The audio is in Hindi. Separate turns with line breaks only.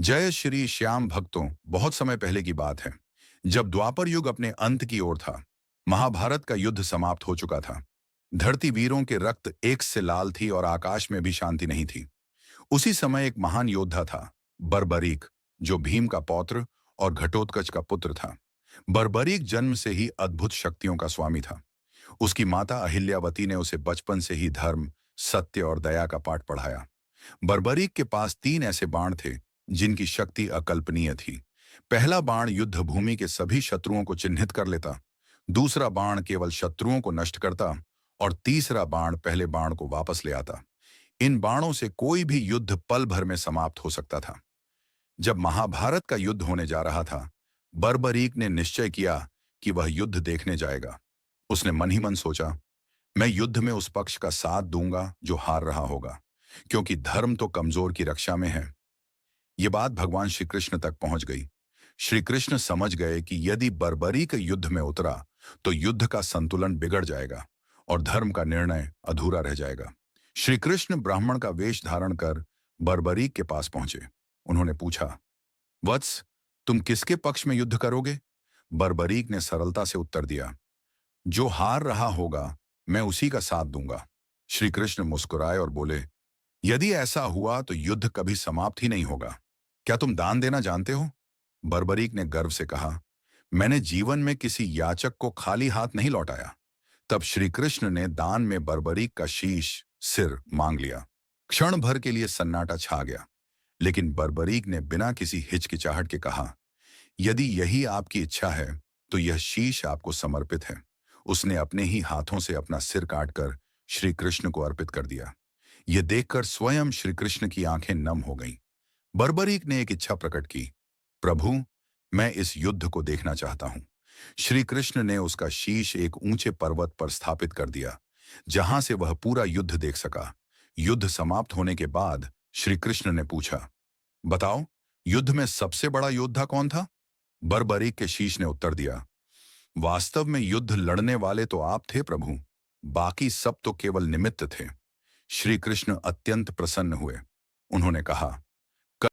जय श्री श्याम भक्तों। बहुत समय पहले की बात है, जब द्वापर युग अपने अंत की ओर था। महाभारत का युद्ध समाप्त हो चुका था। धरती वीरों के रक्त एक से लाल थी और आकाश में भी शांति नहीं थी। उसी समय एक महान योद्धा था, बर्बरीक, जो भीम का पौत्र और घटोत्कच का पुत्र था। बर्बरीक जन्म से ही अद्भुत शक्तियों का स्वामी था। उसकी माता अहिल्यावती ने उसे बचपन से ही धर्म, सत्य और दया का पाठ पढ़ाया। बर्बरीक के पास तीन ऐसे बाण थे जिनकी शक्ति अकल्पनीय थी। पहला बाण युद्ध भूमि के सभी शत्रुओं को चिन्हित कर लेता, दूसरा बाण केवल शत्रुओं को नष्ट करता और तीसरा बाण पहले बाण को वापस ले आता। इन बाणों से कोई भी युद्ध पल भर में समाप्त हो सकता था। जब महाभारत का युद्ध होने जा रहा था, बर्बरीक ने निश्चय किया कि वह युद्ध देखने जाएगा। उसने मन ही मन सोचा, मैं युद्ध में उस पक्ष का साथ दूंगा जो हार रहा होगा, क्योंकि धर्म तो कमजोर की रक्षा में है। ये बात भगवान श्री कृष्ण तक पहुंच गई। श्री कृष्ण समझ गए कि यदि बर्बरीक युद्ध में उतरा तो युद्ध का संतुलन बिगड़ जाएगा और धर्म का निर्णय अधूरा रह जाएगा। श्री कृष्ण ब्राह्मण का वेश धारण कर बर्बरीक के पास पहुंचे। उन्होंने पूछा, वत्स, तुम किसके पक्ष में युद्ध करोगे? बर्बरीक ने सरलता से उत्तर दिया, जो हार रहा होगा मैं उसी का साथ दूंगा। श्री कृष्ण मुस्कुराए और बोले, यदि ऐसा हुआ तो युद्ध कभी समाप्त ही नहीं होगा। क्या तुम दान देना जानते हो? बर्बरीक ने गर्व से कहा, मैंने जीवन में किसी याचक को खाली हाथ नहीं लौटाया। तब श्री कृष्ण ने दान में बर्बरीक का शीश, सिर मांग लिया। क्षण भर के लिए सन्नाटा छा गया, लेकिन बर्बरीक ने बिना किसी हिचकिचाहट के कहा, यदि यही आपकी इच्छा है तो यह शीश आपको समर्पित है। उसने अपने ही हाथों से अपना सिर काटकर श्री कृष्ण को अर्पित कर दिया। यह देखकर स्वयं श्री कृष्ण की आंखें नम हो गईं। बर्बरीक ने एक इच्छा प्रकट की, प्रभु, मैं इस युद्ध को देखना चाहता हूं। श्री कृष्ण ने उसका शीश एक ऊंचे पर्वत पर स्थापित कर दिया, जहां से वह पूरा युद्ध देख सका। युद्ध समाप्त होने के बाद श्री कृष्ण ने पूछा, बताओ, युद्ध में सबसे बड़ा योद्धा कौन था? बर्बरीक के शीश ने उत्तर दिया, वास्तव में युद्ध लड़ने वाले तो आप थे प्रभु, बाकी सब तो केवल निमित्त थे। श्री कृष्ण अत्यंत प्रसन्न हुए। उन्होंने कहा,